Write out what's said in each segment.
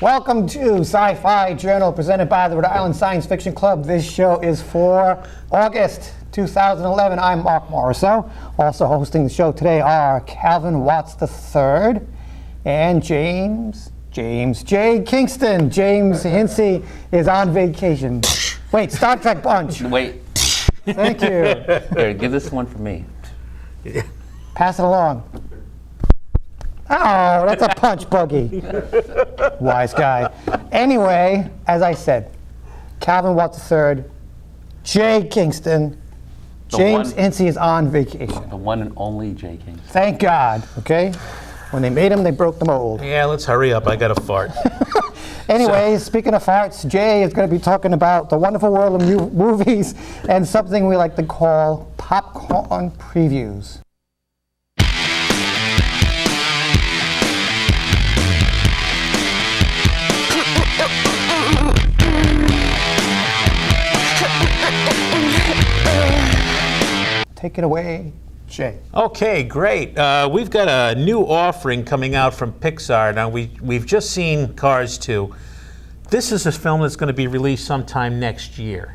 Welcome to Sci-Fi Journal, presented by the Rhode Island Science Fiction Club. This show is for August 2011. I'm Marc Morisseau. Also hosting the show today are Calvin Watts III and James J. Kingston. James Hinsey is on vacation. Wait, Star Trek Punch. Wait. Thank you. Here, give this one for me. Pass it along. Oh, that's a punch buggy. Wise guy. Anyway, as I said, Calvin Watts III, Jay Kingston, James Hinsey is on vacation. The one and only Jay Kingston. Thank God, okay? When they made him, they broke the mold. Yeah, let's hurry up. I got to fart. Anyways, speaking of farts, Jay is going to be talking about the wonderful world of movies and something we like to call popcorn previews. Take it away, Jay. Okay, great. We've got a new offering coming out from Pixar. Now, we've just seen Cars 2. This is a film that's going to be released sometime next year.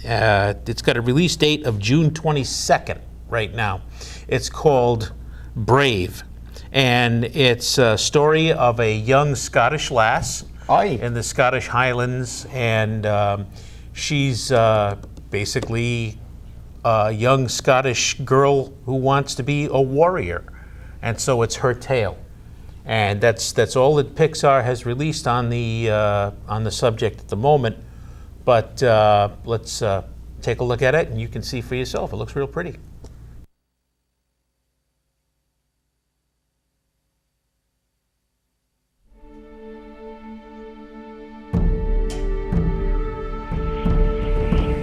It's got a release date of June 22nd right now. It's called Brave, and it's a story of a young Scottish lass in the Scottish Highlands, and she's basically a young Scottish girl who wants to be a warrior, and so it's her tale, and that's all that Pixar has released on the subject at the moment. But let's take a look at it, and you can see for yourself. It looks real pretty.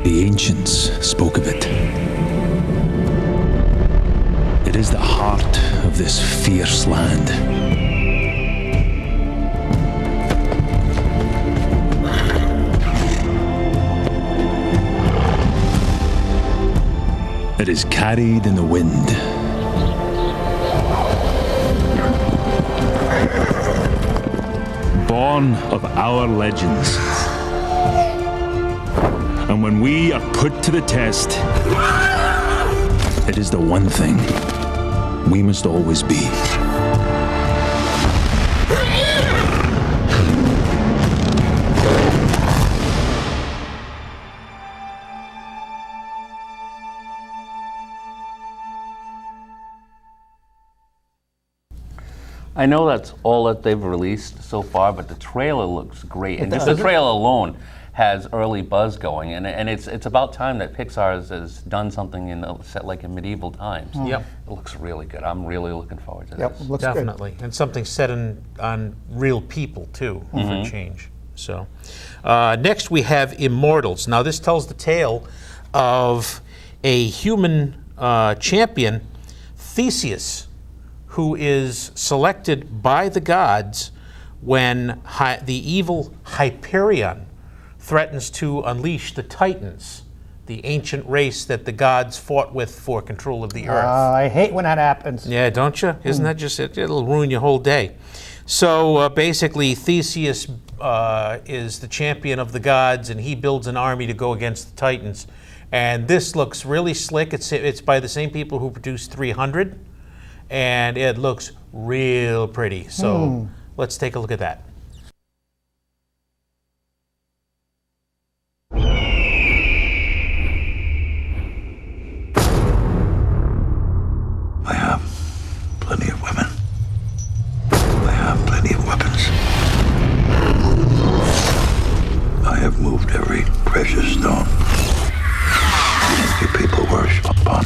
The ancients spoke of it. It is the heart of this fierce land. It is carried in the wind. Born of our legends. And when we are put to the test, it is the one thing we must always be. I know that's all that they've released so far, but the trailer looks great. And just the trailer alone has early buzz going, and it's about time that Pixar has done something set like in medieval times. Yep. It looks really good. I'm really looking forward to this. Looks Definitely. good. And something set on real people, too, for a change. So, next we have Immortals. Now, this tells the tale of a human champion, Theseus, who is selected by the gods when the evil Hyperion threatens to unleash the Titans, the ancient race that the gods fought with for control of the earth. I hate when that happens. Yeah, don't you? Isn't that just it? It'll ruin your whole day. So basically, Theseus is the champion of the gods, and he builds an army to go against the Titans. And this looks really slick. It's by the same people who produced 300, and it looks real pretty. So let's take a look at that. I have plenty of women. I have plenty of weapons. I have moved every precious stone your people worship upon.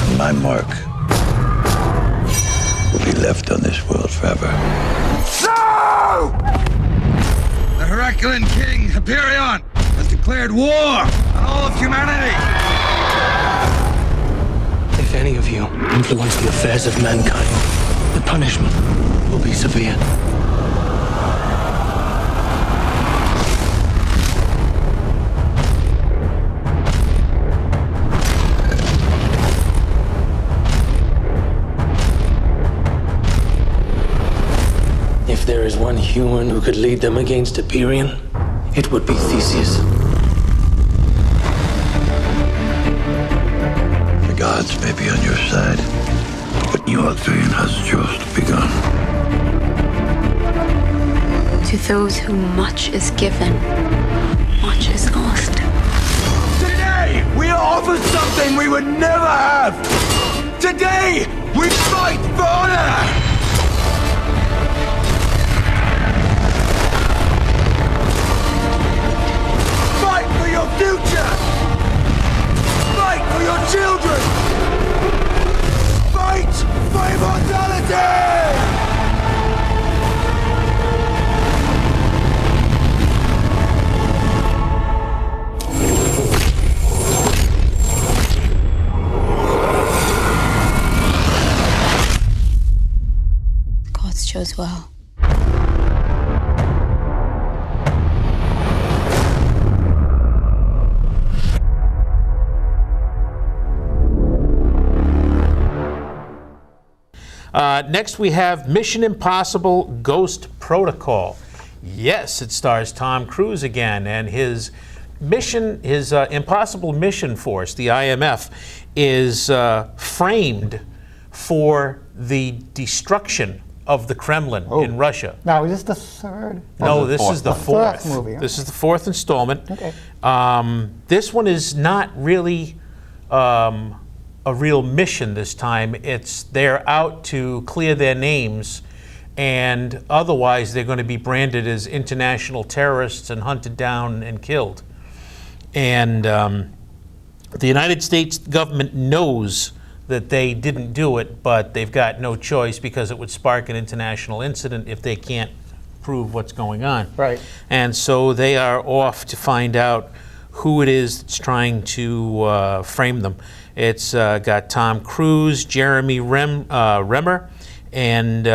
And my mark will be left on this world forever. So! The Herculean king, Hyperion, has declared war on all of humanity. If any of you influence the affairs of mankind, the punishment will be severe. is one human who could lead them against Hyperion, it would be Theseus. The gods may be on your side, but your dream has just begun. To those whom much is given, much is lost. Today, we are offered something we would never have. Today, we fight for honor. Fight for your future. Fight for your children. Fight for immortality. Chose well. Next, we have Mission Impossible Ghost Protocol. Yes, it stars Tom Cruise again, and his mission, his Impossible Mission Force, the IMF, is framed for the destruction of the Kremlin in Russia. Now, is this the third? No, this is the fourth. Movie, huh? This is the fourth installment. Okay. This one is not really a real mission this time. It's they're out to clear their names, and otherwise they're going to be branded as international terrorists and hunted down and killed. And the United States government knows that they didn't do it, but they've got no choice because it would spark an international incident if they can't prove what's going on. Right. And so they are off to find out who it is that's trying to frame them. It's got Tom Cruise, Jeremy Renner, and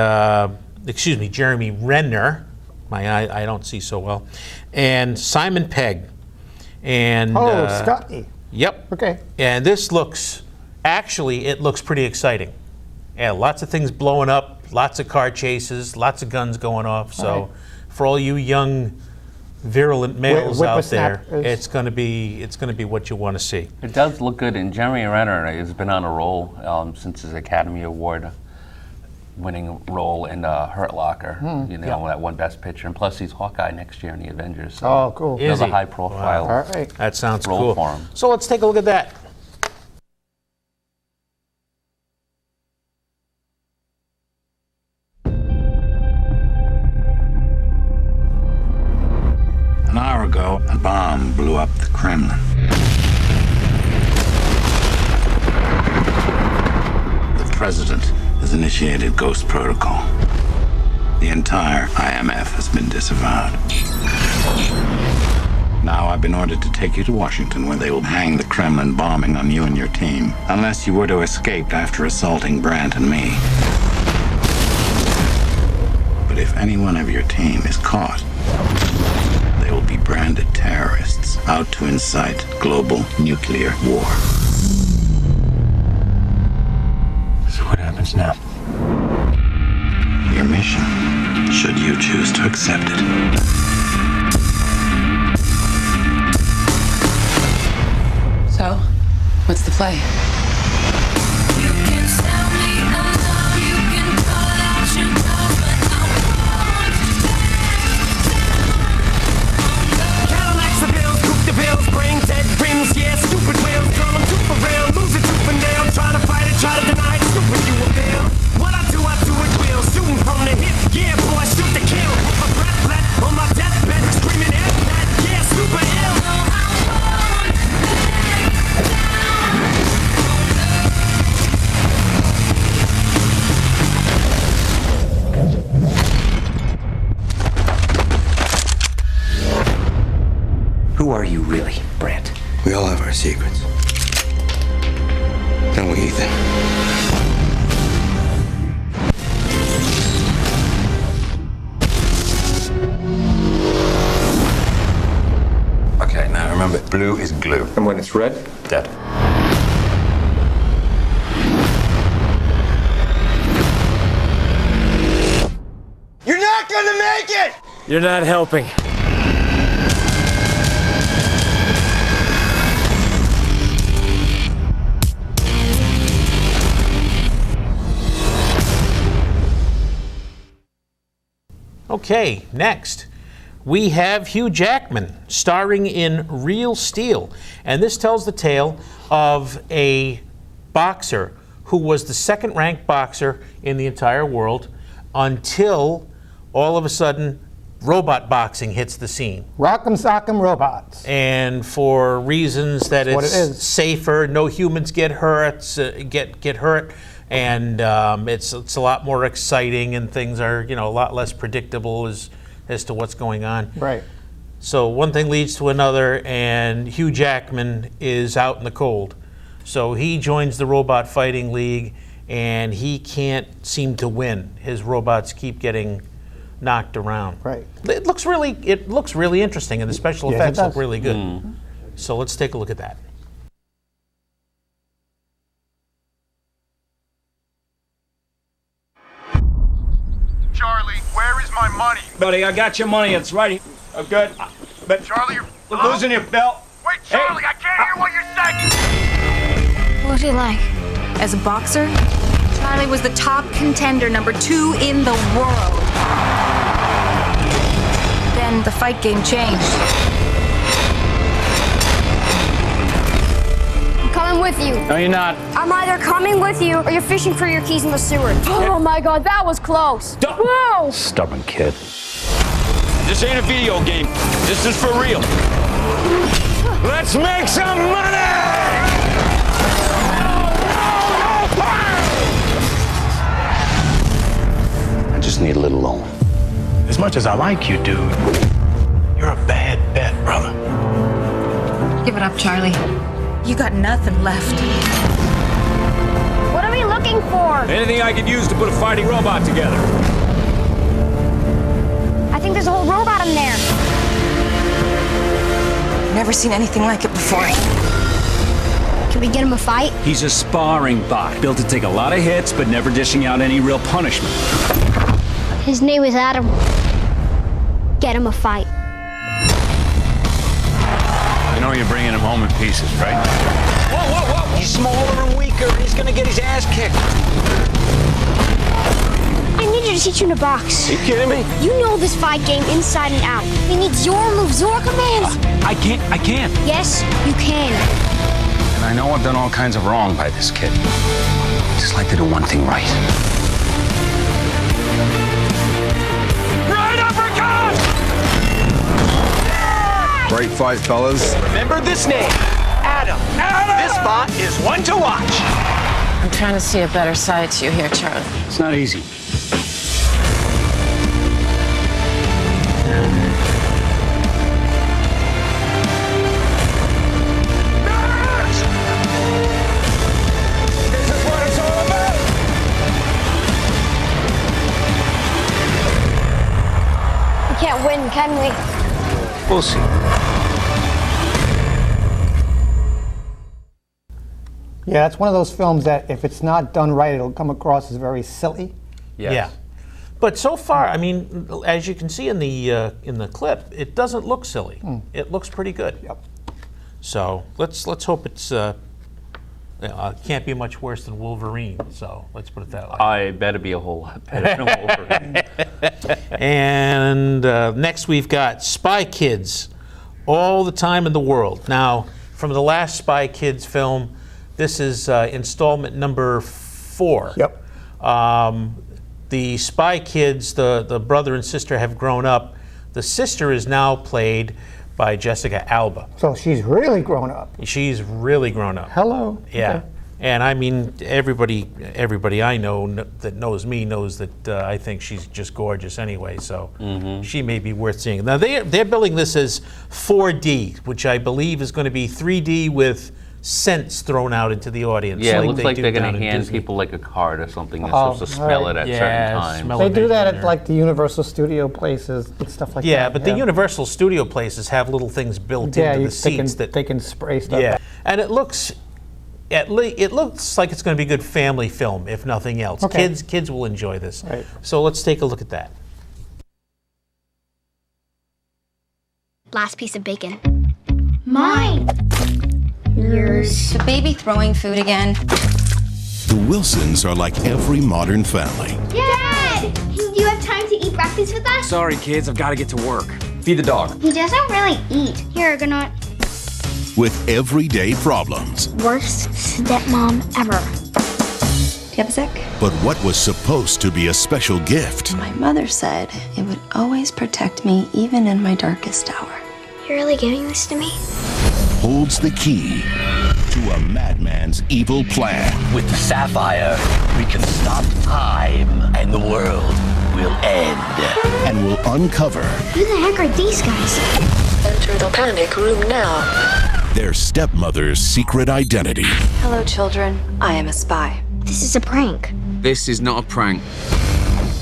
Jeremy Renner. I don't see so well, and Simon Pegg. And Scotty. Yep. Okay. And this looks. Actually, it looks pretty exciting. Yeah, lots of things blowing up, lots of car chases, lots of guns going off. So, right. For all you young, virulent males out there, Whippersnappers. it's going to be what you want to see. It does look good, and Jeremy Renner has been on a roll since his Academy Award winning role in Hurt Locker. That won Best Picture, and plus he's Hawkeye next year in the Avengers. So Oh, cool. Is Another he? high-profile. All right. That sounds Roll cool. for him. So let's take a look at that. An hour ago, a bomb blew up the Kremlin. The president has initiated Ghost Protocol. The entire IMF has been disavowed. Now I've been ordered to take you to Washington, where they will hang the Kremlin bombing on you and your team, unless you were to escape after assaulting Brandt and me. But if any one of your team is caught, they will be branded terrorists out to incite global nuclear war. So what happens now? Your mission, should you choose to accept it. So, what's the play? Who are you really, Brandt? We all have our secrets. Don't we, Ethan? Okay, now remember, blue is glue. And when it's red? Dead. You're not gonna make Take it! You're not helping. Okay, next. We have Hugh Jackman starring in Real Steel. And this tells the tale of a boxer who was the second-ranked boxer in the entire world until all of a sudden robot boxing hits the scene. Rock'em sock'em robots. And for reasons that That's what it's it is. safer, no humans get hurt, and it's a lot more exciting, and things are a lot less predictable as to what's going on. Right. So one thing leads to another, and Hugh Jackman is out in the cold. So he joins the Robot Fighting League, and he can't seem to win. His robots keep getting knocked around. Right. It looks really interesting, and the special Yes, it effects look does. really good. So let's take a look at that. Charlie, where is my money? Buddy, I got your money. It's right. Good. But Charlie, you're losing your belt. Wait, Charlie, I can't hear what you're saying! What's he like? As a boxer, Charlie was the top contender, #2 in the world. Then the fight game changed. I'm coming with you. No, you're not. I'm either coming with you or you're fishing for your keys in the sewer. Oh my god, that was close. Whoa! Stubborn kid. This ain't a video game. This is for real. Let's make some money! I just need a little loan. As much as I like you, dude, you're a bad bet, brother. Give it up, Charlie. You got nothing left. What are we looking for? Anything I could use to put a fighting robot together. I think there's a whole robot in there. Never seen anything like it before. Can we get him a fight? He's a sparring bot, built to take a lot of hits, but never dishing out any real punishment. His name is Adam. Get him a fight. I know you're bringing him home in pieces, right? Whoa, whoa, whoa! He's smaller and weaker. He's gonna get his ass kicked. I need you to teach him to box. Are you kidding me? You know this fight game inside and out. He needs your moves, your commands. I can't. Yes, you can. And I know I've done all kinds of wrong by this kid. Just like to do one thing right. Right uppercut! Great fight, fellas. Remember this name, Adam. This bot is one to watch. I'm trying to see a better side to you here, Charlie. It's not easy. This is what it's all about. We can't win, can we? We'll see. Yeah, it's one of those films that if it's not done right, it'll come across as very silly. Yes. Yeah. But so far, I mean, as you can see in the clip, it doesn't look silly. It looks pretty good. Yep. So let's hope it's can't be much worse than Wolverine. So let's put it that way. I better be a whole lot better than Wolverine. And next we've got Spy Kids, All the Time in the World. Now, from the last Spy Kids film, this is installment number 4. Yep. The Spy Kids, the brother and sister have grown up. The sister is now played by Jessica Alba. So she's really grown up. She's really grown up. Hello. Yeah. Okay. And I mean, everybody I know that knows me knows that I think she's just gorgeous anyway. So she may be worth seeing. Now they're billing this as 4D, which I believe is going to be 3D with scents thrown out into the audience. Yeah, it looks like do they're going down to in hand Disney. people like a card or something. They're Oh, supposed to smell right. it at Yeah, certain times. smell They it do that in at there. like the Universal Studio places and stuff like that. Yeah, but the Universal Studio places have little things built into the seats they can spray stuff. Yeah, and it looks like it's going to be a good family film, if nothing else. Okay. Kids will enjoy this. Right. So let's take a look at that. Last piece of bacon. Mine. Yours. The baby throwing food again. The Wilsons are like every modern family. Dad! Do you have time to eat breakfast with us? Sorry, kids, I've got to get to work. Feed the dog. He doesn't really eat. Here, Argonaut. With everyday problems. Worst stepmom ever. Do you have a sec? But what was supposed to be a special gift My mother said it would always protect me even in my darkest hour. You're really giving this to me? holds the key to a madman's evil plan. With the Sapphire, we can stop time and the world will end. And will uncover Who the heck are these guys? Enter the panic room now. their stepmother's secret identity. Hello, children. I am a spy. This is a prank. This is not a prank.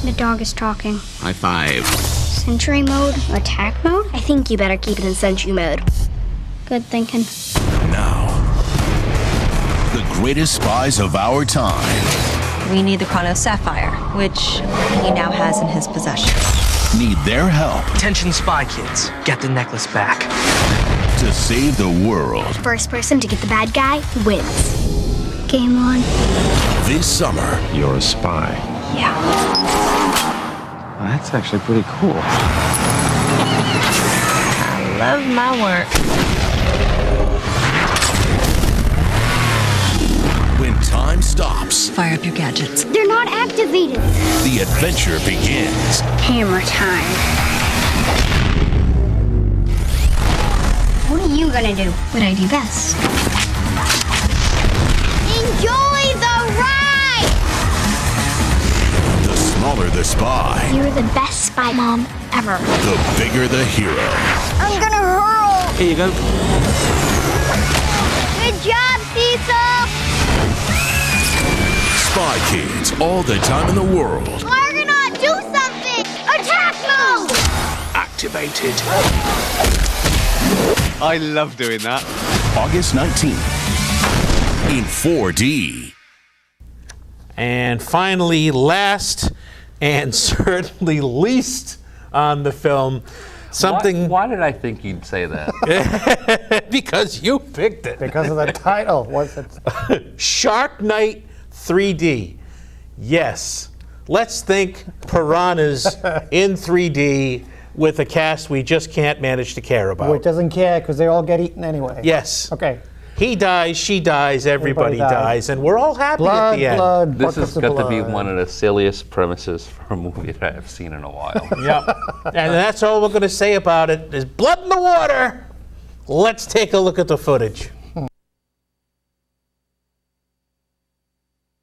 The dog is talking. High five. Sentry mode? Attack mode? I think you better keep it in sentry mode. Good thinking. Now, the greatest spies of our time We need the Chronos Sapphire, which he now has in his possession. need their help Attention spy kids, get the necklace back. to save the world. First person to get the bad guy wins. Game on. This summer, You're a spy. Yeah. Well, that's actually pretty cool. I love my work. when time stops, Fire up your gadgets. They're not activated. the adventure begins. Hammer time. What are you gonna do? What I do best. Enjoy the ride! The smaller the spy, You're the best spy mom ever. the bigger the hero. I'm gonna hurl! Here you go. Good job, Cecil! Spy Kids, all the time in the world. Argonaut, do something! Attack mode! Activated. I love doing that. August 19th in 4D. And finally, last and certainly least on the film, something Why did I think you'd say that? because you picked it. Because of the title. What's it? Shark Night 3D. Yes. Let's think piranhas in 3D with a cast we just can't manage to care about. Which doesn't care because they all get eaten anyway. Yes. Okay. He dies, she dies, everybody dies, and we're all happy at Blood, the end. blood, This buckets has of got to be blood. one of the silliest premises for a movie that I've seen in a while. Yep. And that's all we're going to say about it. There's blood in the water. Let's take a look at the footage.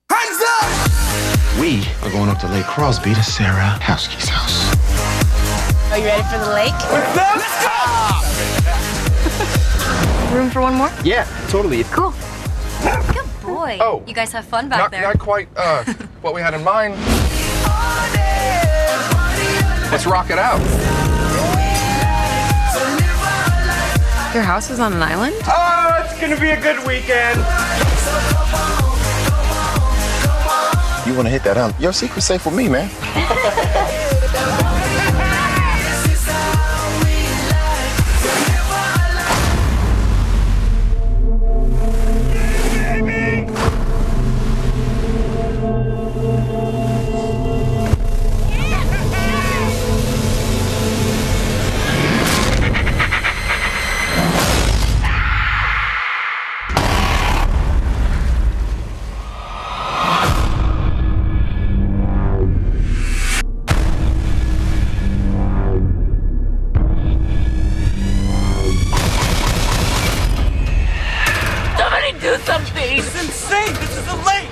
Hands up! We are going up to Lake Crosby to Sarah Houseke's house. Are you ready for the lake? Let's go! Room for one more? Yeah, totally. Cool. Good boy. Oh. You guys have fun back there. Not quite what we had in mind. Let's rock it out. Your house is on an island? Oh, it's gonna be a good weekend. You want to hit that, huh? Your secret's safe with me, man.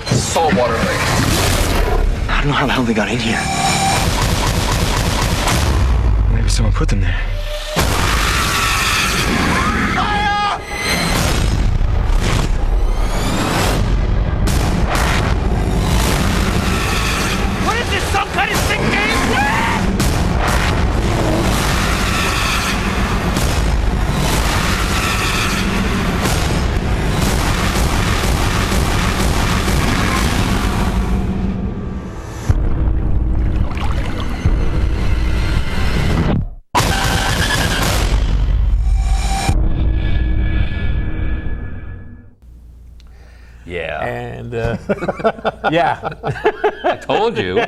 Saltwater lake. I don't know how the hell they got in here. Maybe someone put them there. What is this, some kind of sick game? Yeah. And yeah. I told you.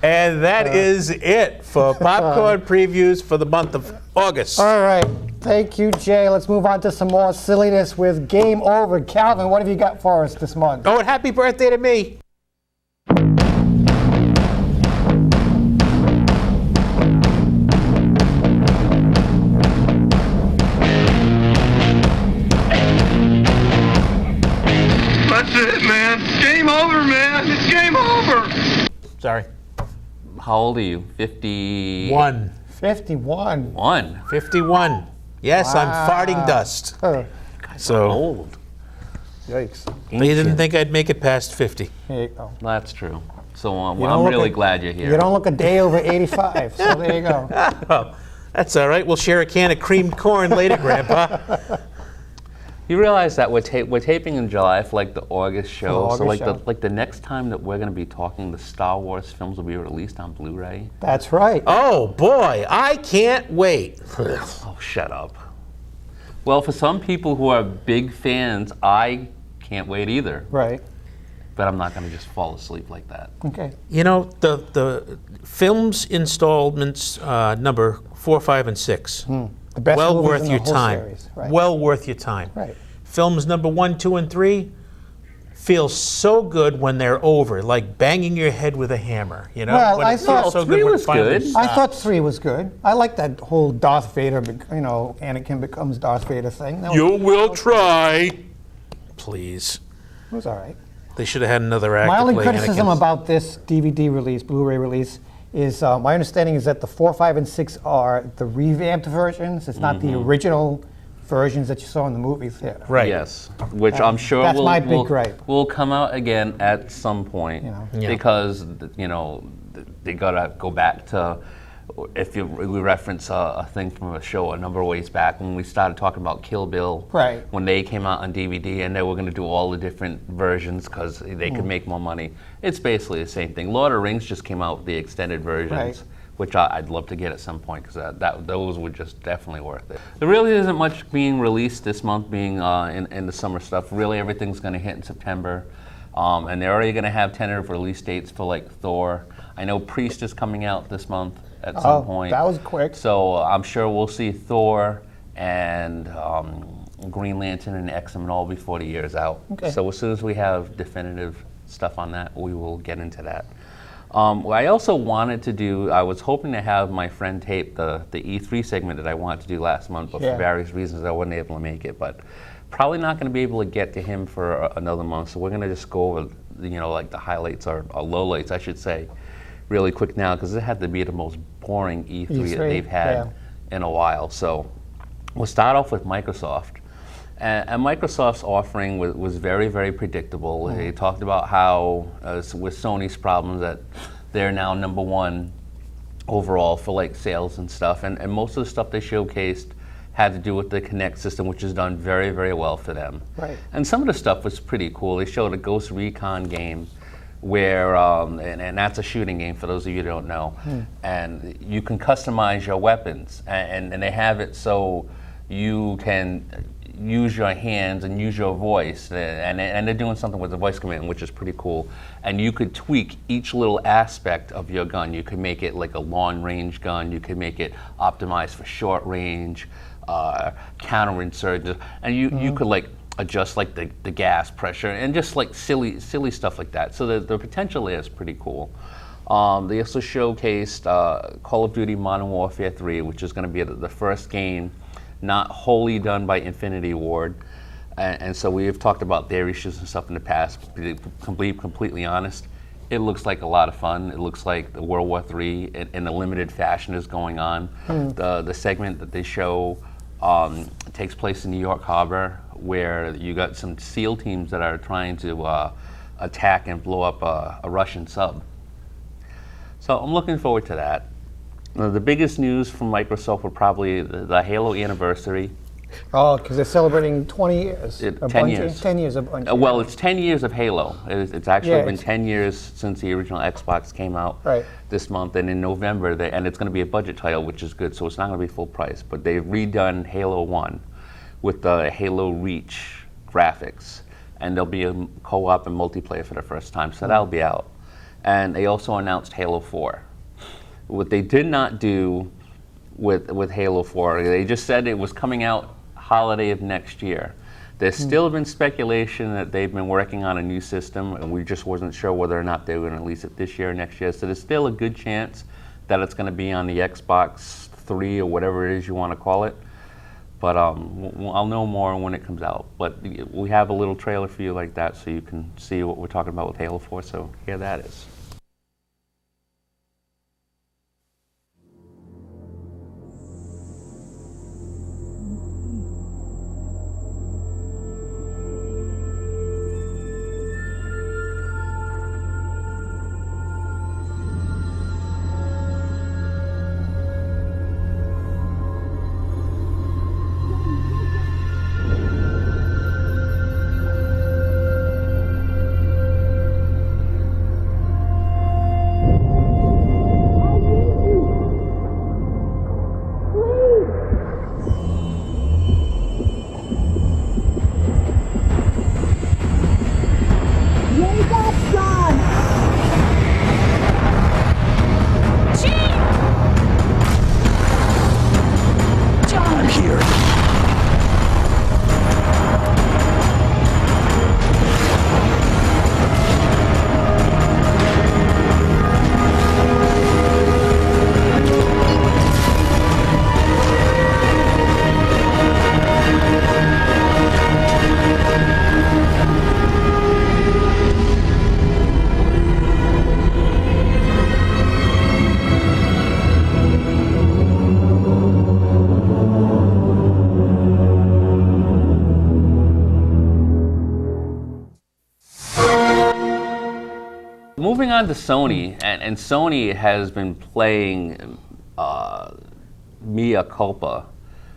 And that is it for popcorn previews for the month of August. All right. Thank you, Jay. Let's move on to some more silliness with Game Over. Calvin, what have you got for us this month? Oh, and happy birthday to me. That's it, man. Game over, man. It's game over. Sorry. How old are you? 50? 51. 51. Yes, I'm farting dust. So old. Yikes. You didn't think I'd make it past 50. There you go. That's true. So I'm really glad you're here. You don't look a day over 85, so there you go. Oh, that's all right. We'll share a can of creamed corn later, Grandpa. You realize that we're taping in July for like the August show. August so like show. the next time that we're going to be talking, the Star Wars films will be released on Blu-ray. That's right. Oh boy, I can't wait. Oh, shut up. Well, for some people who are big fans, I can't wait either. Right. But I'm not going to just fall asleep like that. Okay. You know, the films installments number 4, 5, and 6. The best well movies worth in your the whole time. series. Right. Well worth your time. Right. Films number 1, 2, and 3 feel so good when they're over, like banging your head with a hammer. You know. Well, When I it feels thought so 3 when it was finally good. I stops. thought 3 was good. I like that whole Darth Vader, Anakin becomes Darth Vader thing. That You will try. Please. It was all right. They should have had another actor My only play criticism Anakin. about this DVD release, Blu-ray release, is my understanding is that the 4, 5, and 6 are the revamped versions. It's not the original versions that you saw in the movie theater. Right. Yes, which I'm sure That's my big gripe. will come out again at some point Yeah. because they gotta go back to. If we reference a thing from a show a number of ways back when we started talking about Kill Bill, Right. when they came out on DVD and they were going to do all the different versions because they could make more money. It's basically the same thing. Lord of the Rings just came out with the extended versions, Right. which I'd love to get at some point because those were just definitely worth it. There really isn't much being released this month, being in the summer stuff. Really, everything's going to hit in September, and they're already going to have tentative release dates for like Thor. I know Priest is coming out this month at some point. That was quick. So I'm sure we'll see Thor and Green Lantern and X-Men all before the year's out. Okay. So as soon as we have definitive stuff on that, we will get into that. I also wanted to do, I was hoping to have my friend tape the E3 segment that I wanted to do last month, but for various reasons I wasn't able to make it. But probably not going to be able to get to him for another month. So we're going to just go over, like the highlights or lowlights, I should say, really quick now, because it had to be the most boring E3 that they've had in a while. So we'll start off with Microsoft. And Microsoft's offering was very, very predictable. They talked about how, with Sony's problems, that they're now number one overall for like sales and stuff. And most of the stuff they showcased had to do with the Kinect system, which has done very, very well for them. Right. And some of the stuff was pretty cool. They showed a Ghost Recon game where, and that's a shooting game for those of you who don't know, and you can customize your weapons, and they have it so you can use your hands and use your voice, and they're doing something with the voice command, which is pretty cool. And you could tweak each little aspect of your gun. You could make it like a long range gun, you could make it optimized for short range, counterinsurgents, and you could like adjust like the gas pressure and just like silly stuff like that. So the potential there is pretty cool. They also showcased Call of Duty Modern Warfare 3, which is going to be the first game not wholly done by Infinity Ward. And so we have talked about their issues and stuff in the past. To be completely honest, it looks like a lot of fun. It looks like the World War III in a limited fashion is going on. The segment that they show takes place in New York Harbor, where you got some SEAL teams that are trying to attack and blow up a Russian sub. So I'm looking forward to that. The biggest news from Microsoft were probably the Halo anniversary. Oh, because they're celebrating 20 years. 10 years. 10 years, a bunch. Well, it's 10 years of Halo. It's actually been it's 10 years since the original Xbox came out this month. And in November, and it's going to be a budget title, which is good, so it's not going to be full price. But they've redone Halo 1 with the Halo Reach graphics. and there'll be a co-op and multiplayer for the first time, so that'll be out. And they also announced Halo 4. What they did not do with Halo 4, they just said it was coming out holiday of next year. There's still been speculation that they've been working on a new system, and we just wasn't sure whether or not they were going to release it this year or next year. So there's still a good chance that it's going to be on the Xbox 3 or whatever it is you want to call it. But I'll know more when it comes out. But we have a little trailer for you like that, so you can see what we're talking about with Halo 4. So here that is. Moving on to Sony, and Sony has been playing mea culpa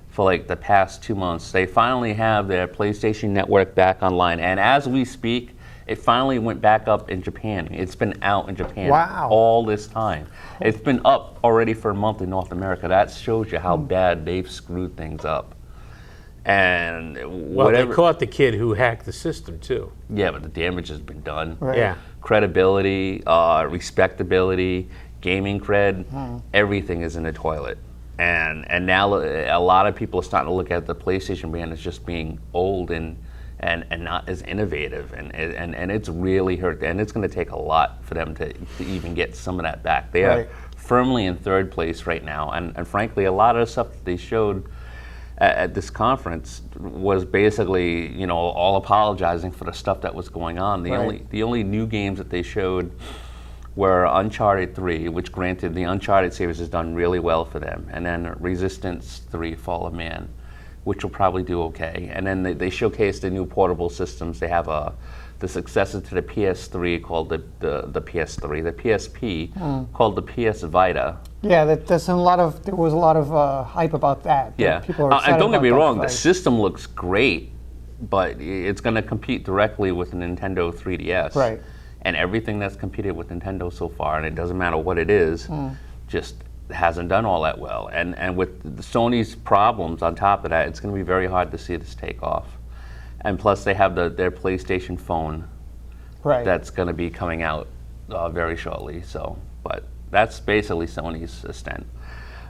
for like the past 2 months. They finally have their PlayStation Network back online, and as we speak, it finally went back up in Japan. It's been out in Japan all this time. It's been up already for a month in North America. That shows you how bad they've screwed things up. And well, they caught the kid who hacked the system too. Yeah, but the damage has been done. Right. Yeah. Credibility, respectability, gaming cred, everything is in the toilet. And now a lot of people are starting to look at the PlayStation brand as just being old and not as innovative, and it's really hurt. And it's going to take a lot for them to even get some of that back. They are firmly in third place right now, and frankly, a lot of the stuff that they showed at this conference was basically, you know, all apologizing for the stuff that was going on. The only new games that they showed were Uncharted 3, which granted the Uncharted series has done really well for them, and then Resistance 3: Fall of Man, which will probably do okay. And then they showcased the new portable systems. They have the successor to the PS3 called the PS3, the PSP called the PS Vita. Yeah, there was a lot of hype about that. Yeah, people are excited and don't get me wrong, the device. system looks great, but it's going to compete directly with the Nintendo 3DS. Right. And everything that's competed with Nintendo so far, and it doesn't matter what it is, just hasn't done all that well. And with the Sony's problems on top of that, it's going to be very hard to see this take off. And plus, they have their PlayStation phone that's going to be coming out very shortly. So, but that's basically Sony's extent.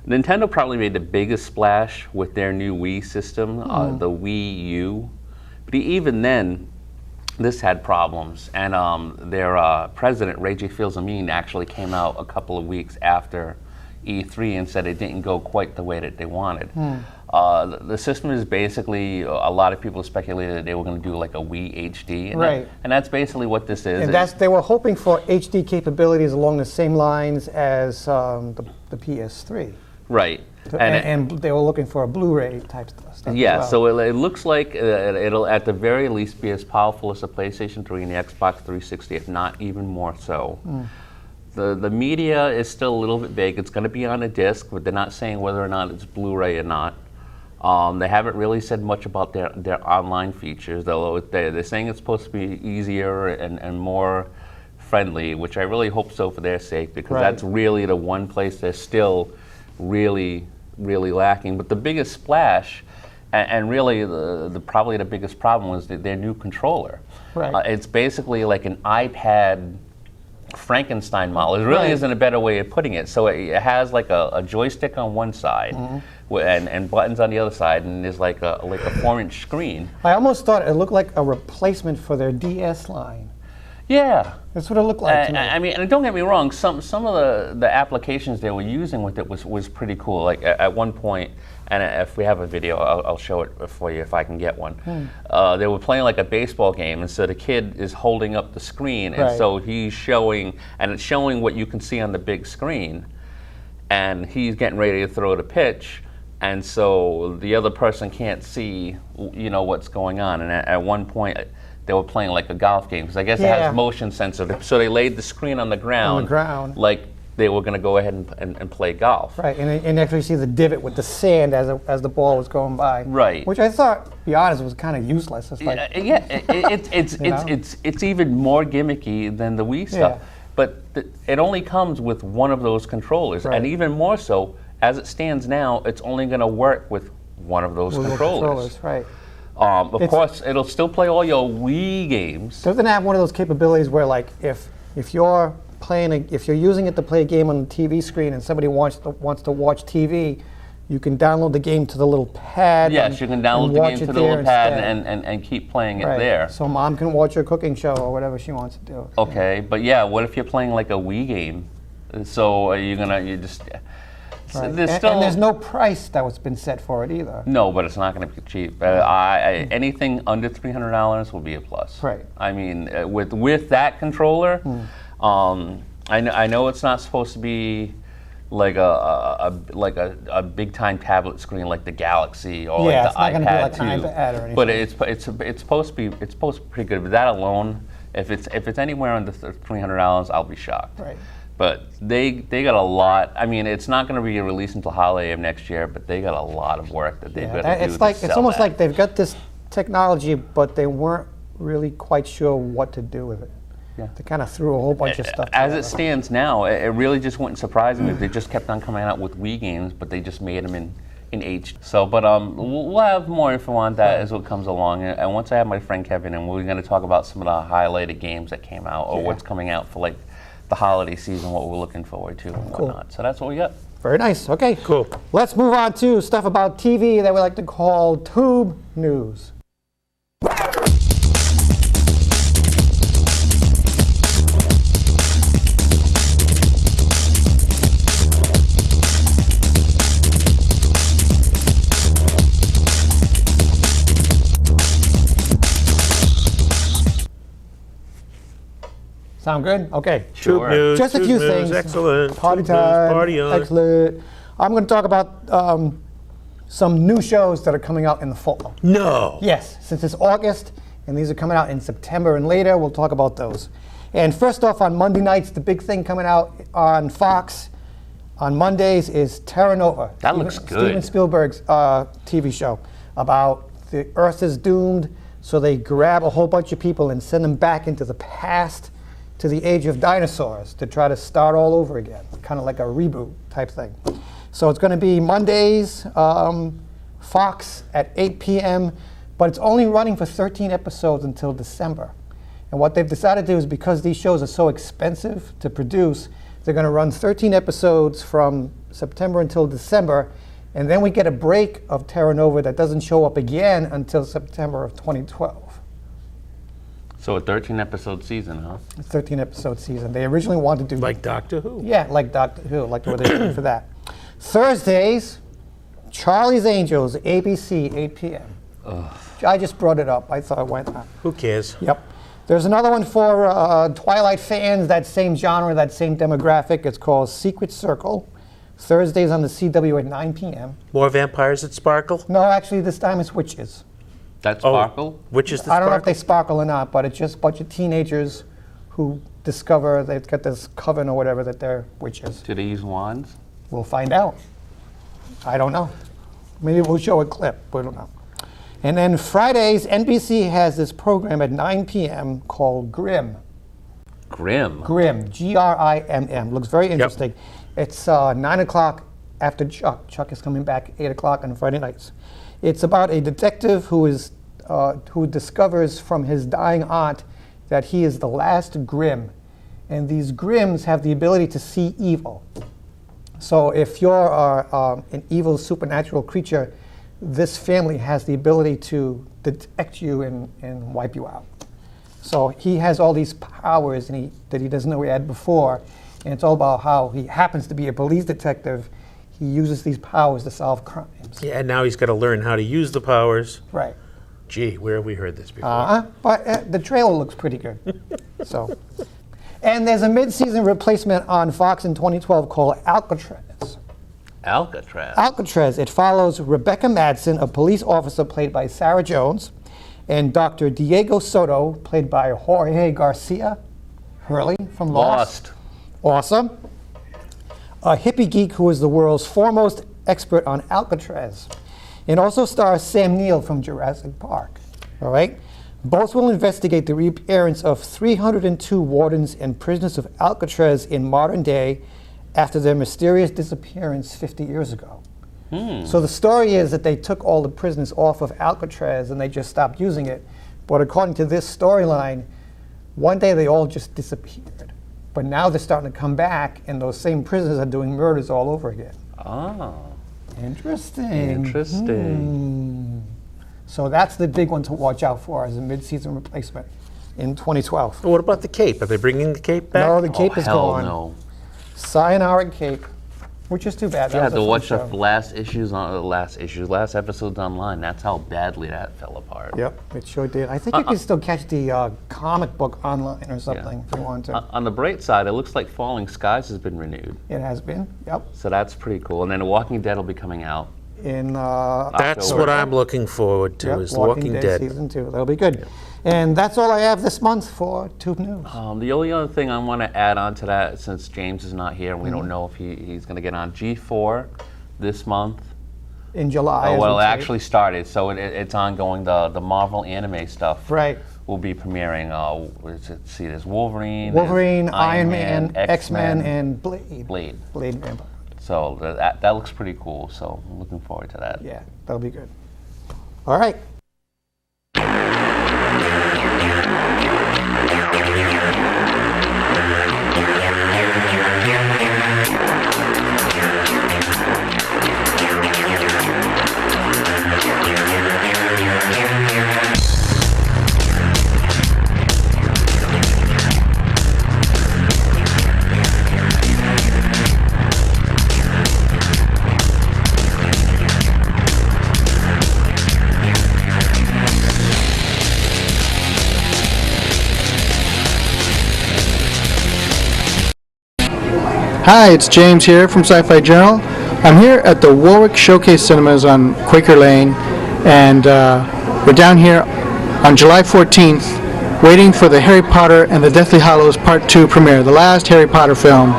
Nintendo probably made the biggest splash with their new Wii system, the Wii U. But even then, this had problems. And their president, Reggie Fils-Aimé, actually came out a couple of weeks after E3 and said it didn't go quite the way that they wanted. The system is basically, a lot of people speculated that they were going to do like a Wii HD, and that's basically what this is. And they were hoping for HD capabilities along the same lines as the PS3. Right. And they were looking for a Blu-ray type stuff. Yeah, as well. so it looks like it'll at the very least be as powerful as the PlayStation 3 and the Xbox 360, if not even more so. The media is still a little bit vague. It's going to be on a disc, but they're not saying whether or not it's Blu-ray or not. They haven't really said much about their online features, though they're saying it's supposed to be easier and more friendly, which I really hope so for their sake, because that's really the one place they're still really lacking. But the biggest splash And really, probably the biggest problem was their new controller. Right. It's basically like an iPad Frankenstein model. It really isn't a better way of putting it. So it has like a joystick on one side and buttons on the other side, and there's like a 4-inch screen. I almost thought it looked like a replacement for their DS line. Yeah. That's what it looked like to me. I mean, and don't get me wrong, some of the applications they were using with it was pretty cool. Like at one point, and if we have a video, I'll show it for you if I can get one. They were playing like a baseball game, and so the kid is holding up the screen, and so he's showing, and it's showing what you can see on the big screen, and he's getting ready to throw the pitch, and so the other person can't see, what's going on. And at one point, they were playing like a golf game, because I guess it has motion sensor. So they laid the screen on the ground. Like they were going to go ahead and play golf. Right, and actually see the divot with the sand as the ball was going by. Right. Which I thought, to be honest, was kind of useless. It's like, it's even more gimmicky than the Wii stuff. But it only comes with one of those controllers, and even more so, as it stands now, it's only going to work with one of those controllers. Right. Of course, it'll still play all your Wii games. Doesn't it have one of those capabilities where, like, if you're if you're using it to play a game on the TV screen and somebody wants to watch TV, you can download the game to the little pad. Yes, you can download the game to the little pad and keep playing it there. So mom can watch her cooking show or whatever she wants to do. Okay, but yeah, what if you're playing like a Wii game? So there's no price that was been set for it either. No, but it's not going to be cheap. Anything under $300 will be a plus. Right. I mean, with that controller, I know it's not supposed to be like a big time tablet screen like the Galaxy or like the iPad 2. Or anything. But it's supposed to be pretty good. With that alone, if it's anywhere under $300, I'll be shocked. Right. But they got a lot. I mean, it's not going to be released until holiday of next year, but they got a lot of work that they've got to do. It's almost like they've got this technology, but they weren't really quite sure what to do with it. Yeah. They kind of threw a whole bunch of stuff As together. it stands now, it really just wouldn't surprise me if they just kept on coming out with Wii games, but they just made them in HD. So, but we'll have more info on that as it comes along. And once I have my friend Kevin, and we're going to talk about some of the highlighted games that came out or what's coming out for like the holiday season, what we're looking forward to and whatnot. So that's what we got. Very nice. Okay. Cool. Let's move on to stuff about TV that we like to call Toob News. Sound good? Okay. Sure. News, just a few things. Excellent. Party time. Party on. Excellent. I'm going to talk about some new shows that are coming out in the fall. No. Yes, since it's August, and these are coming out in September and later, we'll talk about those. And first off, on Monday nights, the big thing coming out on Fox on Mondays is Terra Nova. That looks good. Steven Spielberg's TV show about the Earth is doomed, so they grab a whole bunch of people and send them back into the past to the age of dinosaurs to try to start all over again, kind of like a reboot type thing. So it's going to be Mondays, Fox at 8 p.m., but it's only running for 13 episodes until December. And what they've decided to do is, because these shows are so expensive to produce, they're going to run 13 episodes from September until December, and then we get a break of Terra Nova that doesn't show up again until September of 2012. So a 13-episode season, huh? A 13-episode season. They originally wanted to do... Like Doctor Who? Yeah, like Doctor Who, like what they're doing for that. Thursdays, Charlie's Angels, ABC, 8 p.m. Ugh. I just brought it up. I thought it went on. Who cares? Yep. There's another one for Twilight fans, that same genre, that same demographic. It's called Secret Circle. Thursdays on the CW at 9 p.m. More vampires that sparkle? No, actually, this time it's witches. That sparkle? Witches that I don't know if sparkle? they sparkle or not, but it's just a bunch of teenagers who discover they've got this coven or whatever that they're witches. Do they use wands? We'll find out. I don't know. Maybe we'll show a clip. We don't know. And then Fridays, NBC has this program at 9 p.m. called Grimm. Grimm? Grimm, Grimm. Looks very interesting. Yep. It's 9 o'clock after Chuck. Chuck is coming back at 8 o'clock on Friday nights. It's about a detective who discovers from his dying aunt that he is the last Grimm. And these Grimms have the ability to see evil. So if you're an evil supernatural creature, this family has the ability to detect you and wipe you out. So he has all these powers that he doesn't know he had before. And it's all about how he happens to be a police detective. He uses these powers to solve crimes. Yeah, and now he's got to learn how to use the powers. Right. Gee, where have we heard this before? But the trailer looks pretty good. So, and there's a mid-season replacement on Fox in 2012 called Alcatraz. Alcatraz. It follows Rebecca Madsen, a police officer played by Sarah Jones, and Dr. Diego Soto, played by Jorge Garcia Hurley from Lost. Awesome. A hippie geek who is the world's foremost expert on Alcatraz. It also stars Sam Neill from Jurassic Park. All right? Both will investigate the reappearance of 302 wardens and prisoners of Alcatraz in modern day after their mysterious disappearance 50 years ago. So the story is that they took all the prisoners off of Alcatraz and they just stopped using it. But according to this storyline, one day they all just disappeared. But now they're starting to come back, and those same prisoners are doing murders all over again. Interesting. So that's the big one to watch out for as a mid-season replacement in 2012. Well, what about the Cape? Are they bringing the Cape back? No, the Cape is gone. No. Sayonara Cape, which is too bad. Yeah, to watch the last episodes online. That's how badly that fell apart. Yep, it sure did. I think you can still catch the comic book online or something if you want to. On the bright side, it looks like Falling Skies has been renewed. It has been, yep. So that's pretty cool. And then The Walking Dead will be coming out. In That's what I'm looking forward to, is The Walking Dead. Season 2. That'll be good. Yep. And that's all I have this month for Toob News. The only other thing I want to add on to that, since James is not here and we don't know if he's going to get on, G4 this month. In July. Well, it actually started, so it's ongoing. The Marvel anime stuff right. will be premiering. Let's see, there's Wolverine, Iron Man, X-Men, and Blade Vampire. So that looks pretty cool, so I'm looking forward to that. Yeah, that'll be good. All right. Hi, it's James here from Sci-Fi Journal. I'm here at the Warwick Showcase Cinemas on Quaker Lane, and we're down here on July 14th waiting for the Harry Potter and the Deathly Hallows Part 2 premiere, the last Harry Potter film.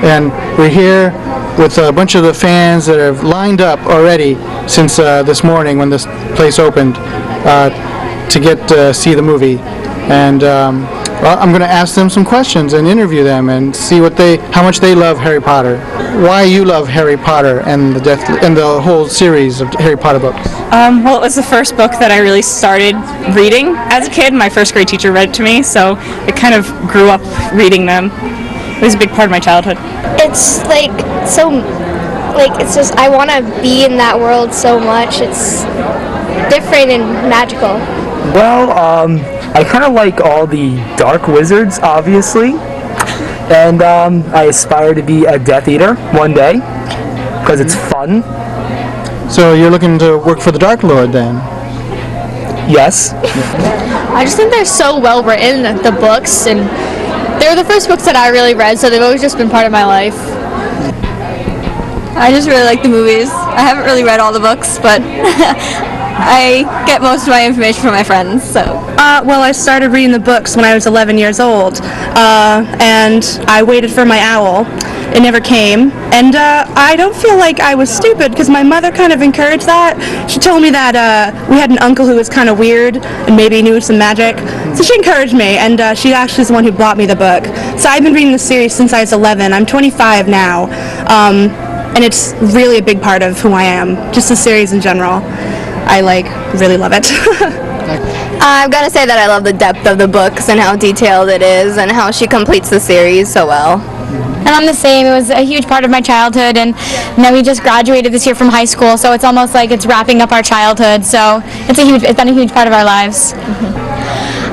And we're here with a bunch of the fans that have lined up already since this morning when this place opened to get to see the movie. And well, I'm going to ask them some questions and interview them and see how much they love Harry Potter. Why you love Harry Potter and the whole series of Harry Potter books? Well, it was the first book that I really started reading as a kid. My first grade teacher read it to me, so I kind of grew up reading them. It was a big part of my childhood. It's it's just, I want to be in that world so much. It's different and magical. Well, I kind of like all the dark wizards, obviously, and I aspire to be a Death Eater one day, because it's fun. So you're looking to work for the Dark Lord, then? Yes. I just think they're so well written, the books, and they're the first books that I really read, so they've always just been part of my life. I just really like the movies. I haven't really read all the books, but I get most of my information from my friends, so. Well, I started reading the books when I was 11 years old, and I waited for my owl. It never came, and I don't feel like I was stupid, because my mother kind of encouraged that. She told me that we had an uncle who was kind of weird, and maybe knew some magic, so she encouraged me, and she actually is the one who bought me the book. So I've been reading the series since I was 11. I'm 25 now, and it's really a big part of who I am, just the series in general. I really love it. I've got to say that I love the depth of the books and how detailed it is and how she completes the series so well. And I'm the same. It was a huge part of my childhood, and we just graduated this year from high school, so it's almost like it's wrapping up our childhood. So it's been a huge part of our lives.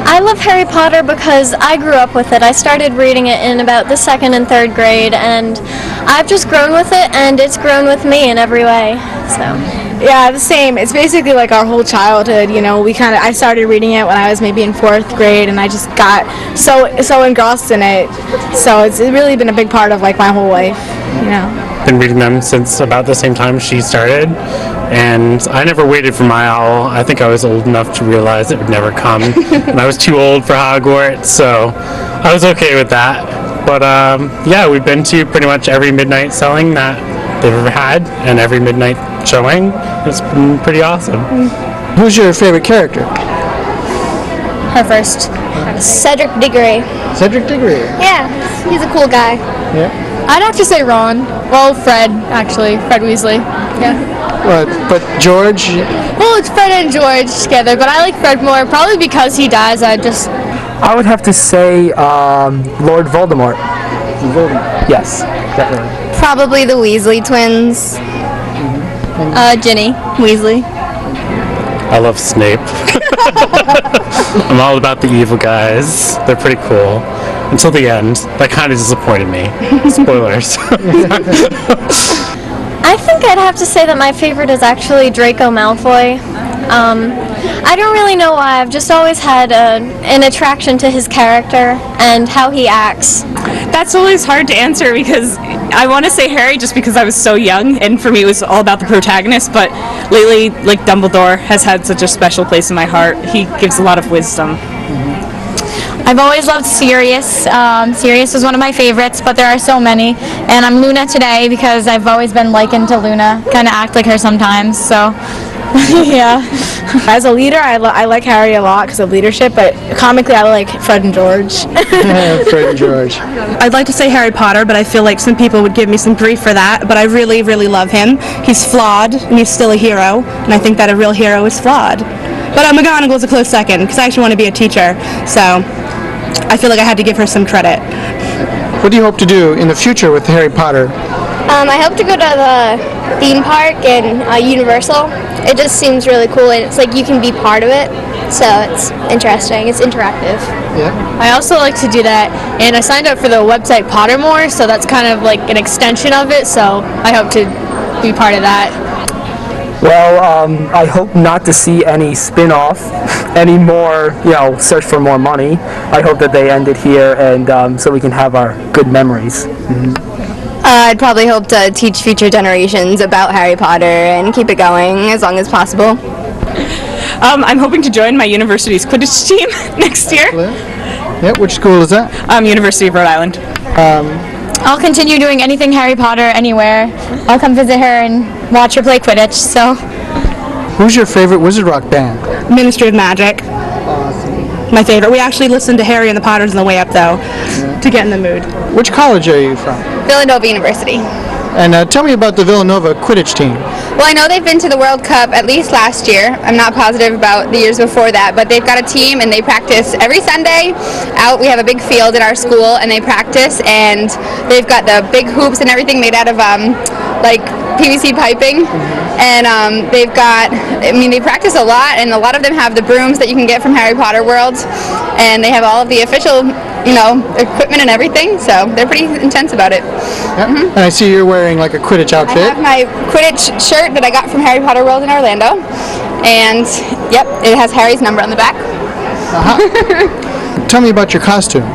I love Harry Potter because I grew up with it. I started reading it in about the 2nd and 3rd grade, and I've just grown with it, and it's grown with me in every way. So. Yeah, the same. It's basically like our whole childhood, I started reading it when I was maybe in 4th grade, and I just got so engrossed in it. So it's really been a big part of my whole life, Been reading them since about the same time she started, and I never waited for my owl. I think I was old enough to realize it would never come, and I was too old for Hogwarts, so I was okay with that. But yeah, we've been to pretty much every midnight selling that they've ever had, and every midnight showing. It's been pretty awesome. Who's your favorite character? Her first. Cedric Diggory. Cedric Diggory? Yeah, he's a cool guy. Yeah. I'd have to say Ron. Well, Fred, actually. Fred Weasley. Yeah. But George? Well, it's Fred and George together, but I like Fred more, probably because he dies. I would have to say Lord Voldemort. Yes, definitely. Probably the Weasley twins. Ginny Weasley. I love Snape. I'm all about the evil guys. They're pretty cool. Until the end. That kind of disappointed me. Spoilers. I think I'd have to say that my favorite is actually Draco Malfoy. I don't really know why. I've just always had an attraction to his character and how he acts. That's always hard to answer because I want to say Harry just because I was so young, and for me it was all about the protagonist, but lately, Dumbledore has had such a special place in my heart. He gives a lot of wisdom. I've always loved Sirius. Sirius was one of my favorites, but there are so many. And I'm Luna today because I've always been likened to Luna. Kind of act like her sometimes, so yeah. As a leader, I like Harry a lot because of leadership, but comically I like Fred and George. Fred and George. I'd like to say Harry Potter, but I feel like some people would give me some grief for that, but I really, really love him. He's flawed, and he's still a hero, and I think that a real hero is flawed. But McGonagall's a close second, because I actually want to be a teacher, so I feel like I had to give her some credit. What do you hope to do in the future with Harry Potter? I hope to go to the theme park in Universal. It just seems really cool, and it's like you can be part of it, so it's interesting. It's interactive. Yeah. I also like to do that, and I signed up for the website Pottermore, so that's kind of like an extension of it, so I hope to be part of that. Well, I hope not to see any spin-off, any more, search for more money. I hope that they end it here, and so we can have our good memories. I'd probably hope to teach future generations about Harry Potter and keep it going as long as possible. I'm hoping to join my university's Quidditch team next year. Yeah, which school is that? University of Rhode Island. I'll continue doing anything Harry Potter anywhere. I'll come visit her and watch her play Quidditch, so. Who's your favorite Wizard Rock band? Ministry of Magic. Awesome. My favorite. We actually listened to Harry and the Potters on the way up, though, to get in the mood. Which college are you from? Villanova University. And tell me about the Villanova Quidditch team. Well, I know they've been to the World Cup at least last year. I'm not positive about the years before that, but they've got a team and they practice every Sunday out. We have a big field in our school and they practice, and they've got the big hoops and everything made out of PVC piping. And they practice a lot, and a lot of them have the brooms that you can get from Harry Potter World, and they have all of the official equipment and everything, so they're pretty intense about it. Yep. And I see you're wearing like a Quidditch outfit. I have my Quidditch shirt that I got from Harry Potter World in Orlando, and yep, it has Harry's number on the back. Tell me about your costume.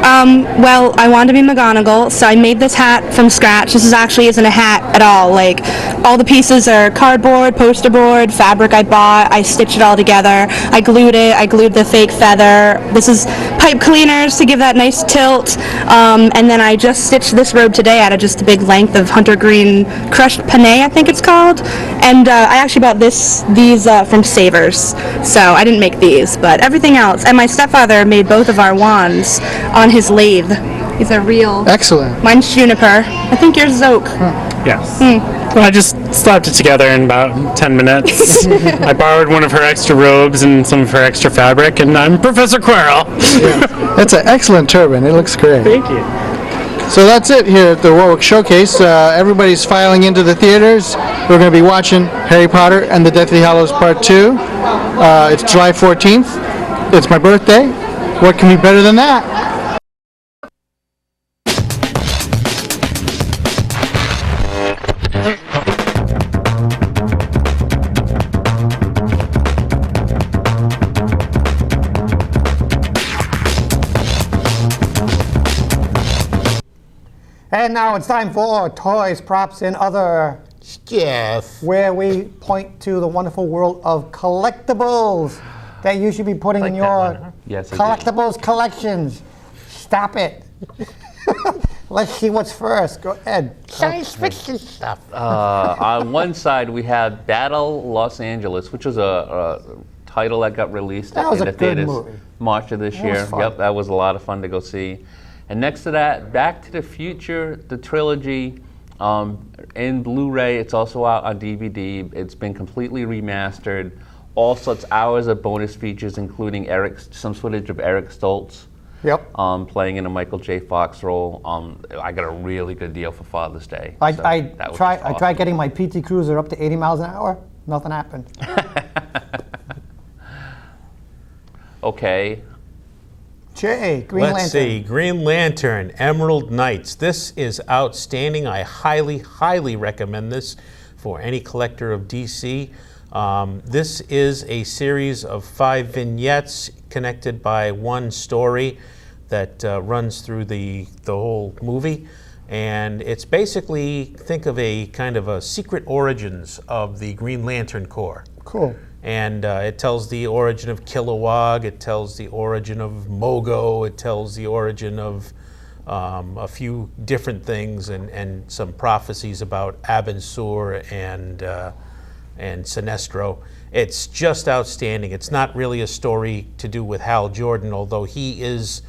Well, I wanted to be McGonagall, so I made this hat from scratch. This actually isn't a hat at all. Like, all the pieces are cardboard, poster board, fabric I bought. I stitched it all together. I glued it. I glued the fake feather. This is pipe cleaners to give that nice tilt. And then I just stitched this robe today out of just a big length of hunter green crushed panay, I think it's called. And I actually bought these from Savers. So I didn't make these, but everything else. And my stepfather made both of our wands on his lathe. These are real. Excellent. Mine's juniper. I think yours is oak. Yes. I just slapped it together in about 10 minutes. I borrowed one of her extra robes and some of her extra fabric, and I'm Professor Quirrell. That's an excellent turban. It looks great. Thank you. So that's it here at the Warwick Showcase. Everybody's filing into the theaters. We're going to be watching Harry Potter and the Deathly Hallows Part 2. It's July 14th. It's my birthday. What can be better than that? And now it's time for Toys, Props, and Other Stuff, where we point to the wonderful world of collectibles that you should be putting in your Yes, I collectibles collections. Stop it. Let's see what's first. Go ahead. Science fiction stuff. On one side, we have Battle Los Angeles, which was a title that got released That was in a the good theaters movie. March of this That was year. fun. Yep, that was a lot of fun to go see. And next to that, Back to the Future, the trilogy, in Blu-ray. It's also out on DVD. It's been completely remastered. All sorts hours of bonus features, including some footage of Eric Stoltz. Yep. Playing in a Michael J. Fox role. I got a really good deal for Father's Day. I that was tried. just I awesome. tried getting my PT Cruiser up to 80 miles an hour. Nothing happened. Okay. Jay, Green Let's Lantern. see, Green Lantern, Emerald Knights. This is outstanding. I highly, highly recommend this for any collector of DC. This is a series of 5 vignettes connected by one story that runs through the whole movie. And it's basically, think of a kind of a secret origins of the Green Lantern Corps. Cool. And it tells the origin of Kilowog, it tells the origin of Mogo, it tells the origin of a few different things and some prophecies about Abensur and Sinestro. It's just outstanding. It's not really a story to do with Hal Jordan, although he is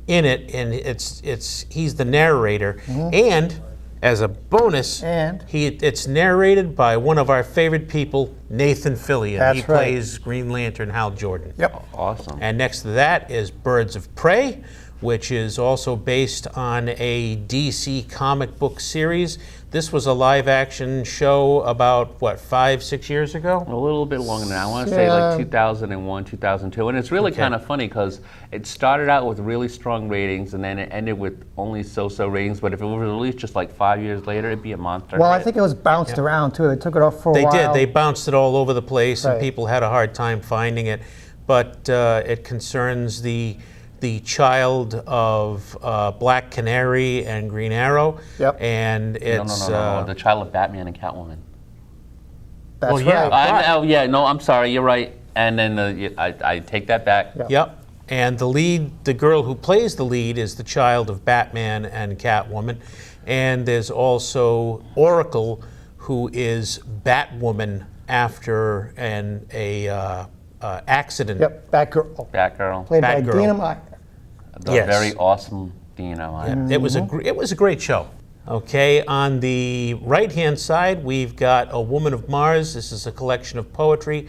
in it, and he's the narrator. And as a bonus, it's narrated by one of our favorite people, Nathan Fillion. That's he right. plays Green Lantern Hal Jordan. Yep. Awesome. And next to that is Birds of Prey, which is also based on a DC comic book series. This was a live-action show about, 5-6 years ago? A little bit longer than that. I want to say like 2001, 2002. And it's really kind of funny because it started out with really strong ratings and then it ended with only so-so ratings. But if it was released just like 5 years later, it'd be a monster. Well, I think it was bounced around too. They took it off for a while. They did. They bounced it all over the place, and Right. people had a hard time finding it. But it concerns the child of Black Canary and Green Arrow. Yep. And it's No. The child of Batman and Catwoman. That's well, yeah, right. I'm sorry, you're right. And then I take that back. Yep. And the girl who plays the lead is the child of Batman and Catwoman. And there's also Oracle, who is Batwoman after an accident. Yep, Batgirl. Batgirl. Played by Batgirl. Dina Meyer. The Yes. very awesome Dina Meyer. It was a great show. Okay, on the right-hand side, we've got A Woman of Mars. This is a collection of poetry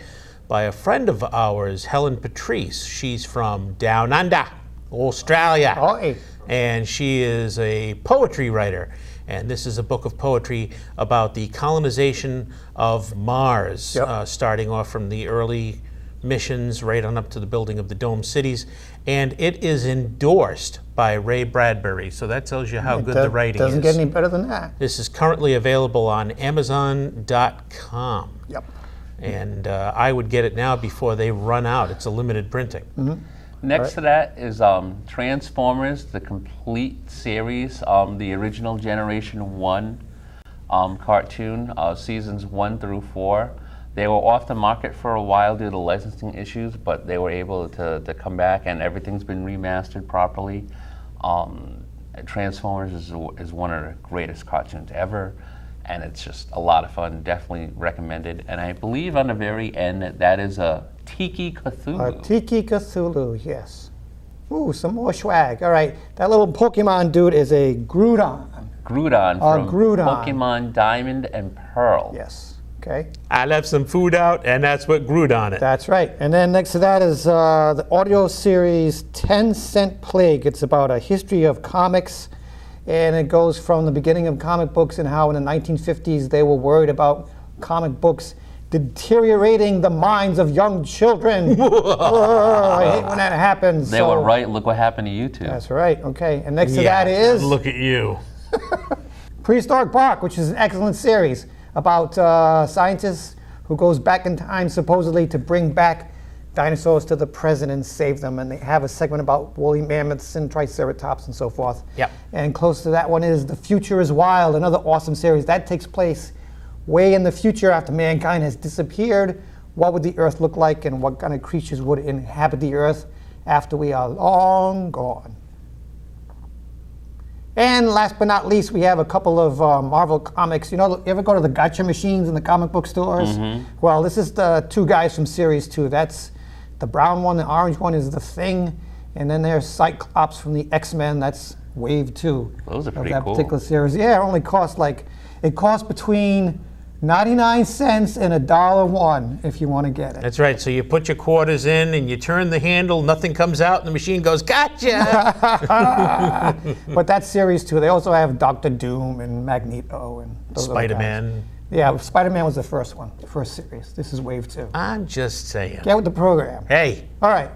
by a friend of ours, Helen Patrice. She's from Down Under, Australia. Oi. And she is a poetry writer. And this is a book of poetry about the colonization of Mars, starting off from the early missions right on up to the building of the dome cities. And it is endorsed by Ray Bradbury. So that tells you how good the writing Doesn't is. get any better than that. This is currently available on Amazon.com. Yep. And I would get it now before they run out. It's a limited printing. Next to that is Transformers, the complete series, the original Generation 1 cartoon, seasons 1 through 4. They were off the market for a while due to licensing issues, but they were able to come back, and everything's been remastered properly. Transformers is one of the greatest cartoons ever, and it's just a lot of fun. Definitely recommended. And I believe on the very end that is a Tiki Cthulhu. Tiki Cthulhu, yes. Ooh, some more swag. All right, that little Pokemon dude is a Groudon. Groudon from Groudon. Pokemon Diamond and Pearl. Yes. Okay. I left some food out, and that's what Groudon it. That's right. And then next to that is the audio series 10 Cent Plague. It's about a history of comics, and it goes from the beginning of comic books and how in the 1950s they were worried about comic books deteriorating the minds of young children. I hate when that happens. They were right. Look what happened to you two. That's right. Okay. And next to that is Look at you. Prehistoric Park, which is an excellent series about scientists who goes back in time supposedly to bring back dinosaurs to the present and save them. And they have a segment about woolly mammoths and triceratops and so forth. Yep. And close to that one is The Future is Wild, another awesome series. That takes place way in the future after mankind has disappeared. What would the Earth look like and what kind of creatures would inhabit the Earth after we are long gone? And last but not least, we have a couple of Marvel comics. You know, you ever go to the gotcha machines in the comic book stores? Mm-hmm. Well, this is the two guys from Series 2. That's the brown one. The orange one is The Thing. And then there's Cyclops from the X-Men. That's Wave 2. Those are pretty of that cool. particular series. Yeah, it only costs it costs between 99 cents and $1 if you want to get it. That's right. So you put your quarters in and you turn the handle, nothing comes out, and the machine goes, gotcha! But that's Series 2. They also have Dr. Doom and Magneto and those other guys. Spider-Man. Yeah, Spider-Man was the first one, the first series. This is Wave 2. I'm just saying. Get with the program. Hey. All right.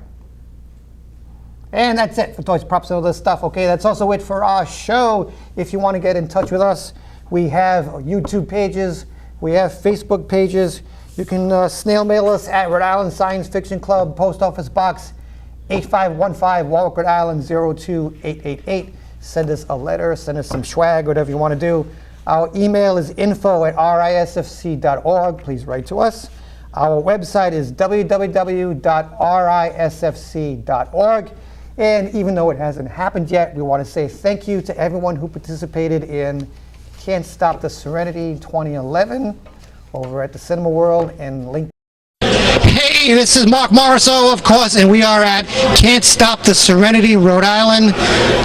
And that's it for Toys, Props, and all this stuff. Okay, that's also it for our show. If you want to get in touch with us, we have YouTube pages. We have Facebook pages. You can snail mail us at Rhode Island Science Fiction Club, Post Office Box 8515, Warwick, Rhode Island 02888. Send us a letter, send us some swag, whatever you want to do. Our email is info@risfc.org. Please write to us. Our website is www.risfc.org. And even though it hasn't happened yet, we want to say thank you to everyone who participated in Can't Stop the Serenity 2011 over at the Cinemaworld and link. Hey, this is Marc Morisseau, of course, and we are at Can't Stop the Serenity, Rhode Island,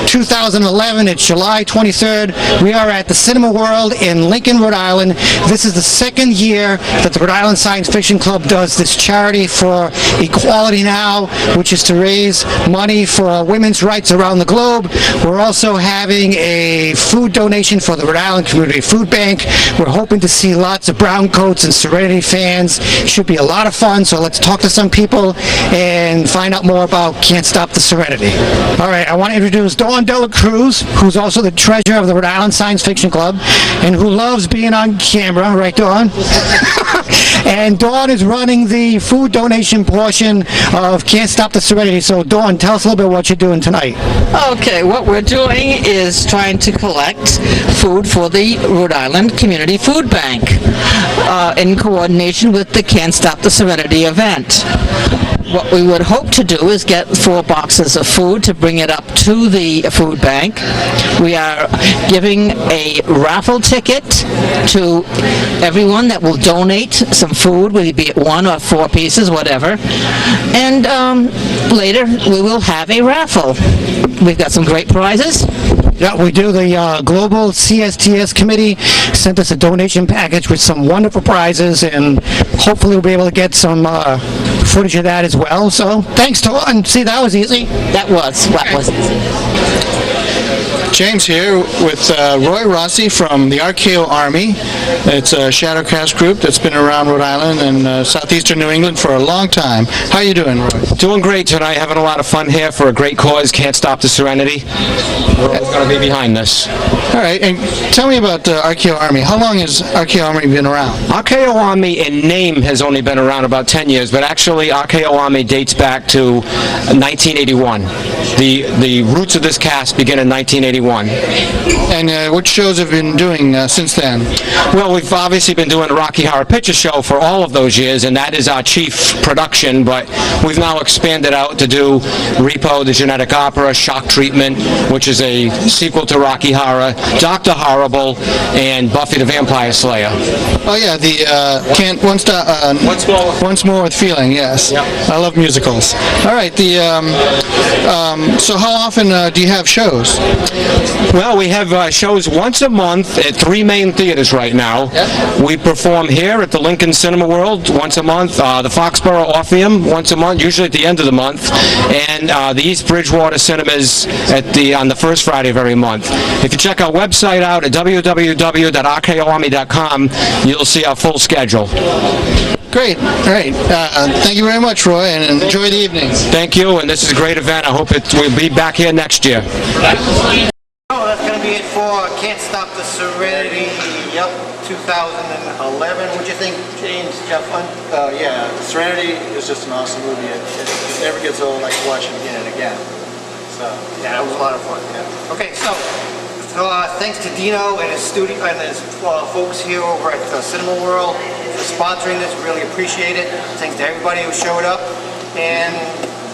2011. It's July 23rd. We are at the Cinemaworld in Lincoln, Rhode Island. This is the second year that the Rhode Island Science Fiction Club does this charity for Equality Now, which is to raise money for women's rights around the globe. We're also having a food donation for the Rhode Island Community Food Bank. We're hoping to see lots of brown coats and Serenity fans. Should be a lot of fun, so let's talk to some people and find out more about Can't Stop the Serenity. All right, I want to introduce Dawn Dela Cruz, who's also the treasurer of the Rhode Island Science Fiction Club and who loves being on camera, right, Dawn? And Dawn is running the food donation portion of Can't Stop the Serenity. So Dawn, tell us a little bit what you're doing tonight. Okay, what we're doing is trying to collect food for the Rhode Island Community Food Bank in coordination with the Can't Stop the Serenity event. What we would hope to do is get 4 boxes of food to bring it up to the food bank. We are giving a raffle ticket to everyone that will donate some food, whether it be 1 or 4 pieces, whatever. And later we will have a raffle. We've got some great prizes. Yeah, we do. The Global CSTS Committee sent us a donation package with some wonderful prizes, and hopefully we'll be able to get some footage of that as well. So thanks, Dawn. See, that was easy. That was easy. James here with Roy Rossi from the RKO Army. It's a Shadowcast group that's been around Rhode Island and southeastern New England for a long time. How are you doing, Roy? Doing great tonight, having a lot of fun here for a great cause, Can't Stop the Serenity. We're always going to be behind this. All right, and tell me about RKO Army. How long has RKO Army been around? RKO Army in name has only been around about 10 years, but actually RKO Army dates back to 1981. The roots of this cast begin in 1981. And what shows have been doing since then? Well, we've obviously been doing the Rocky Horror Picture Show for all of those years, and that is our chief production, but we've now expanded out to do Repo, the Genetic Opera, Shock Treatment, which is a sequel to Rocky Horror, Dr. Horrible, and Buffy the Vampire Slayer. Oh yeah, the Once More with Feeling, yes. Yep. I love musicals. All right, so how often do you have shows? Well, we have shows once a month at 3 main theaters right now. We perform here at the Lincoln Cinemaworld once a month, the Foxborough Orpheum once a month, usually at the end of the month, and the East Bridgewater Cinemas on the first Friday of every month. If you check our website out at www.rkoarmy.com, you'll see our full schedule. Great. All right. Thank you very much, Roy, and enjoy the evening. Thank you, and this is a great event. I hope we'll be back here next year. Oh, that's going to be it for Can't Stop the Serenity, 2011. What'd you think, James? Did you have fun? Yeah, Serenity is just an awesome movie. It never gets old. I can watch it again and again. So, yeah, it was a lot of fun. Yeah. Okay, so thanks to Dino and his studio and his folks here over at Cinemaworld for sponsoring this. Really appreciate it. Thanks to everybody who showed up. And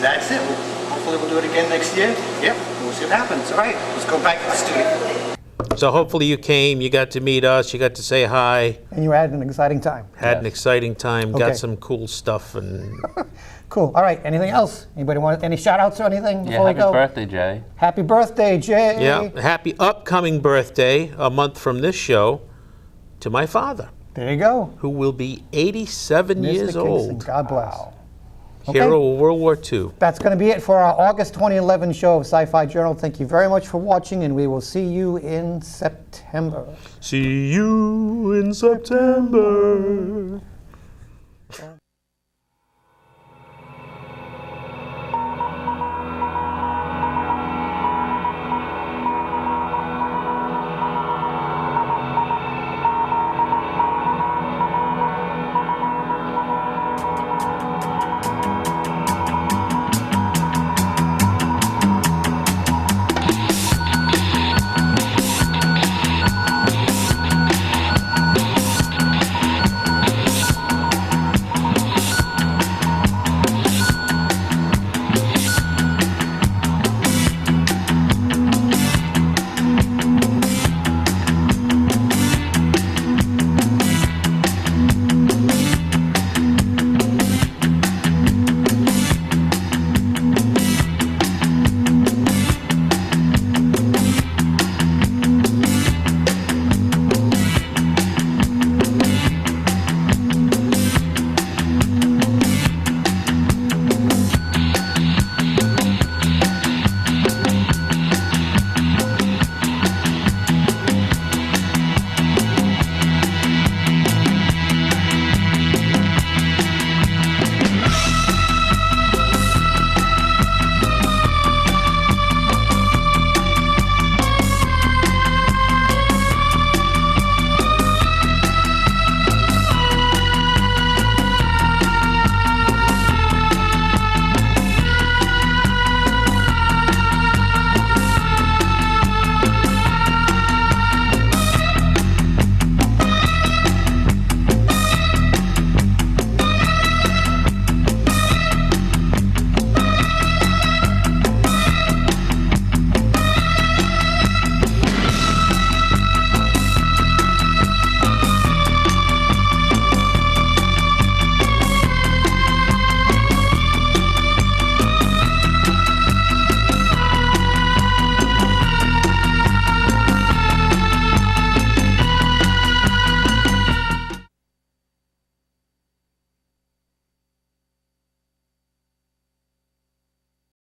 that's it. Hopefully we'll do it again next year. Yep, we'll see what happens. All right, let's go back to the studio. So hopefully you came, you got to meet us, you got to say hi. And you had an exciting time. Had an exciting time, got Okay. some cool stuff. And Cool. All right, anything else? Anybody want any shout-outs or anything before we happy go? birthday, Jay. Happy birthday, Jay. yeah, happy upcoming birthday, a month from this show, to my father. There you go. Who will be 87 Mr. years Kingston, old. God bless. Hero of World War II. That's going to be it for our August 2011 show of Sci-Fi Journal. Thank you very much for watching, and we will see you in September. See you in September.